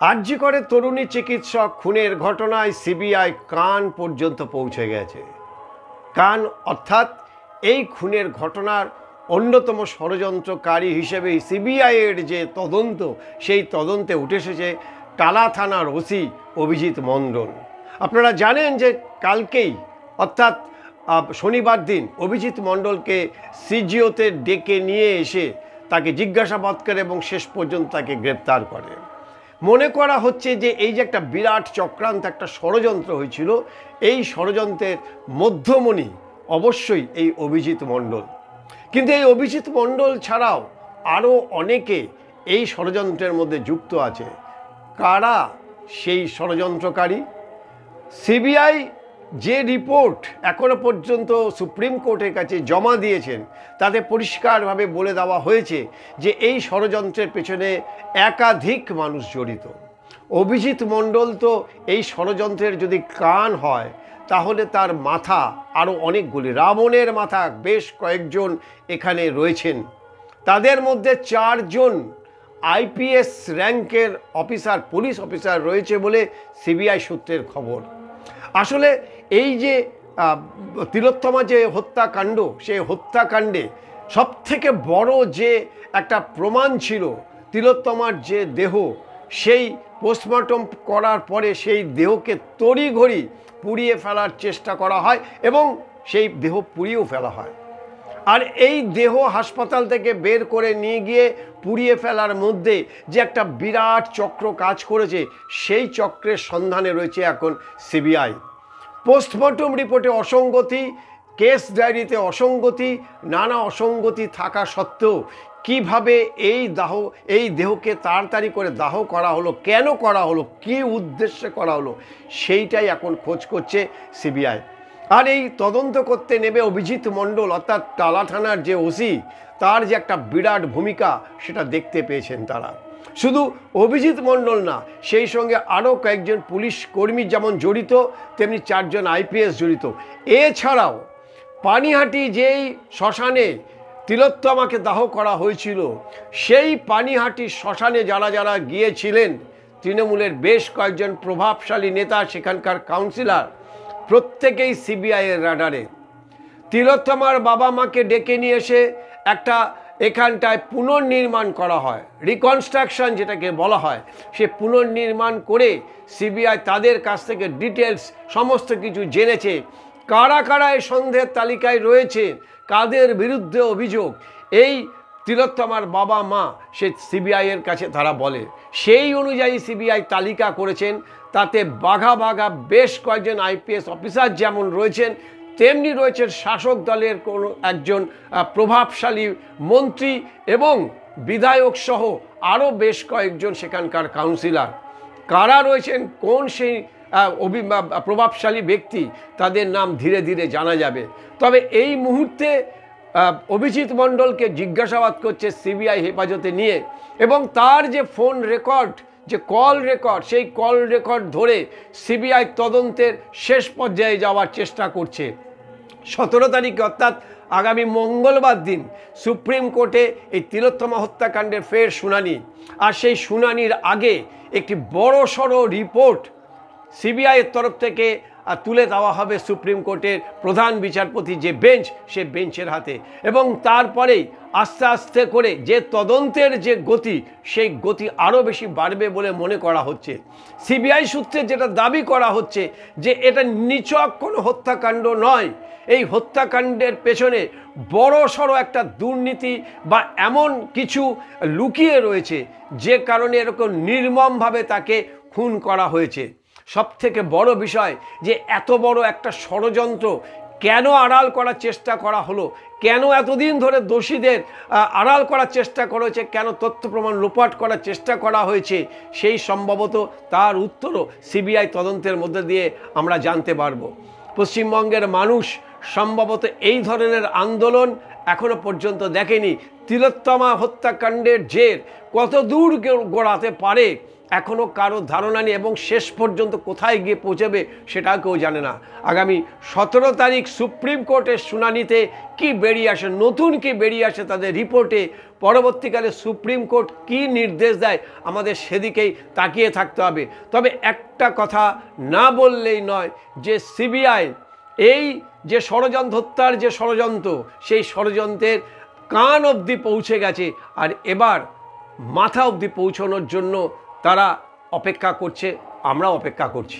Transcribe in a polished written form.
আরজি করে তরুণী চিকিৎসক খুনের ঘটনায় সিবিআই কান পর্যন্ত পৌঁছে গেছে। কান অর্থাৎ এই খুনের ঘটনার অন্যতম ষড়যন্ত্রকারী হিসেবে সিবিআইয়ের যে তদন্ত, সেই তদন্তে উঠে এসেছে টালা থানার ওসি অভিজিৎ মণ্ডল। আপনারা জানেন যে কালকেই অর্থাৎ শনিবার দিন অভিজিৎ মণ্ডলকে সিজিওতে ডেকে নিয়ে এসে তাকে জিজ্ঞাসাবাদ করে এবং শেষ পর্যন্ত তাকে গ্রেপ্তার করে। মনে করা হচ্ছে যে এই যে একটা বিরাট চক্রান্ত, একটা ষড়যন্ত্র হয়েছিল, এই ষড়যন্ত্রের মধ্যমণি অবশ্যই এই অভিজিৎ মণ্ডল। কিন্তু এই অভিজিৎ মণ্ডল ছাড়াও আরও অনেকে এই ষড়যন্ত্রের মধ্যে যুক্ত আছে। কারা সেই ষড়যন্ত্রকারী? সিবিআই যে রিপোর্ট এখনো পর্যন্ত সুপ্রিম কোর্টের কাছে জমা দিয়েছেন, তাতে পরিষ্কারভাবে বলে দেওয়া হয়েছে যে এই ষড়যন্ত্রের পেছনে একাধিক মানুষ জড়িত। অভিজিৎ মণ্ডল তো এই ষড়যন্ত্রের যদি কান হয়, তাহলে তার মাথা আরও অনেকগুলি, রাবণের মাথা বেশ কয়েকজন এখানে রয়েছেন। তাদের মধ্যে 4 জন আইপিএস র্যাঙ্কের অফিসার, পুলিশ অফিসার রয়েছে বলে সিবিআই সূত্রের খবর। আসলে এই যে তিলোত্তমা যে হত্যাকাণ্ড, সেই হত্যাকাণ্ডে সবথেকে বড় যে একটা প্রমাণ ছিল তিলোত্তমার যে দেহ, সেই পোস্টমর্টম করার পরে সেই দেহকে তড়িঘড়ি পুড়িয়ে ফেলার চেষ্টা করা হয় এবং সেই দেহ পুড়িয়েও ফেলা হয়। আর এই দেহ হাসপাতাল থেকে বের করে নিয়ে গিয়ে পুড়িয়ে ফেলার মধ্যে যে একটা বিরাট চক্র কাজ করেছে, সেই চক্রের সন্ধানে রয়েছে এখন সিবিআই। পোস্টমর্টম রিপোর্টে অসঙ্গতি, কেস ডায়েরিতে অসঙ্গতি, নানা অসঙ্গতি থাকা সত্ত্বেও কিভাবে এই দেহকে তাড়াতাড়ি করে দাহ করা হলো, কেন করা হলো, কী উদ্দেশ্যে করা হলো, সেইটাই এখন খোঁজ করছে সিবিআই। আর এই তদন্ত করতে নেবে অভিজিৎ মণ্ডল অর্থাৎ টালা থানার যে ওসি, তার যে একটা বিরাট ভূমিকা, সেটা দেখতে পেয়েছেন তারা। শুধু অভিজিৎ মণ্ডল না, সেই সঙ্গে আরও কয়েকজন পুলিশ কর্মী যেমন জড়িত, তেমনি 4 জন আইপিএস জড়িত। এছাড়াও পানিহাটি যেই শ্মশানে তিলোত্তমাকে দাহ করা হয়েছিল, সেই পানিহাটি শ্মশানে যারা যারা গিয়েছিলেন, তৃণমূলের বেশ কয়েকজন প্রভাবশালী নেতা, সেখানকার কাউন্সিলর, প্রত্যেকেই সিবিআইয়ের রাডারে। তিলোত্তমার বাবা মাকে ডেকে নিয়ে এসে একটা এখানটায় পুনর্নির্মাণ করা হয়, রিকনস্ট্রাকশন যেটাকে বলা হয়, সে পুনর্নির্মাণ করে সিবিআই তাদের কাছ থেকে ডিটেলস সমস্ত কিছু জেনেছে। কারা কারা এই সন্দেহের তালিকায় রয়েছে, কাদের বিরুদ্ধে অভিযোগ, এই তিলোত্তমার বাবা মা সে সিবিআইয়ের কাছে তারা বলে। সেই অনুযায়ী সিবিআই তালিকা করেছেন। তাতে বাঘা বাঘা বেশ কয়েকজন আইপিএস অফিসার যেমন রয়েছেন, তেমনি রয়েছেন শাসক দলের কোনো একজন প্রভাবশালী মন্ত্রী এবং বিধায়ক সহ আরও বেশ কয়েকজন সেখানকার কাউন্সিলর। কারা রয়েছেন, কোন সেই প্রভাবশালী ব্যক্তি, তাদের নাম ধীরে ধীরে জানা যাবে। তবে এই মুহূর্তে অভিজিৎ মণ্ডলকে জিজ্ঞাসাবাদ করছে সিবিআই হেফাজতে নিয়ে, এবং তার যে ফোন রেকর্ড, যে কল রেকর্ড, সেই কল রেকর্ড ধরে সিবিআই তদন্তের শেষ পর্যায়ে যাওয়ার চেষ্টা করছে। 17 তারিখে অর্থাৎ আগামী মঙ্গলবার দিন সুপ্রিম কোর্টে এই তিলোত্তমা হত্যাকাণ্ডের ফের শুনানি। আর সেই শুনানির আগে একটি বড়সড় রিপোর্ট সিবিআইয়ের তরফ থেকে তুলে দেওয়া হবে সুপ্রিম কোর্টের প্রধান বিচারপতি যে বেঞ্চ, সে বেঞ্চের হাতে। এবং তারপরেই আস্তে আস্তে করে যে তদন্তের যে গতি, সেই গতি আরও বেশি বাড়বে বলে মনে করা হচ্ছে। সিবিআই সূত্রে যেটা দাবি করা হচ্ছে যে এটা নিছক কোনো হত্যাকাণ্ড নয়, এই হত্যাকাণ্ডের পেছনে বড় সড়ো একটা দুর্নীতি বা এমন কিছু লুকিয়ে রয়েছে, যে কারণে এরকম নির্মমভাবে তাকে খুন করা হয়েছে। সবথেকে বড় বিষয় যে এত বড় একটা ষড়যন্ত্র কেন আড়াল করার চেষ্টা করা হলো, কেন এতদিন ধরে দোষীদের আড়াল করার চেষ্টা করা হয়েছে, কেন তথ্য প্রমাণ লোপাট করার চেষ্টা করা হয়েছে, সেই সম্ভবত তার উত্তরও সিবিআই তদন্তের মধ্যে দিয়ে আমরা জানতে পারব। পশ্চিমবঙ্গের মানুষ সম্ভবত এই ধরনের আন্দোলন এখনো পর্যন্ত দেখেনি। তিলোত্তমা হত্যাকাণ্ডের জের কত দূর গড়াতে পারে, এখনও কারো ধারণা নেই এবং শেষ পর্যন্ত কোথায় গিয়ে পৌঁছাবে সেটাও কেউ জানে না। আগামী 17 তারিখ সুপ্রিম কোর্টের শুনানিতে কি বেরিয়ে আসে, নতুন কি বেরিয়ে আসে তাদের রিপোর্টে, পরবর্তীকালে সুপ্রিম কোর্ট কি নির্দেশ দেয়, আমাদের সেদিকেই তাকিয়ে থাকতে হবে। তবে একটা কথা না বললেই নয় যে সিবিআই এই যে ষড়যন্ত্র, হত্যার যে ষড়যন্ত্র, সেই ষড়যন্ত্রের কান অবধি পৌঁছে গেছে। আর এবার মাথা অবধি পৌঁছানোর জন্য তারা অপেক্ষা করছে, আমরা অপেক্ষা করছি।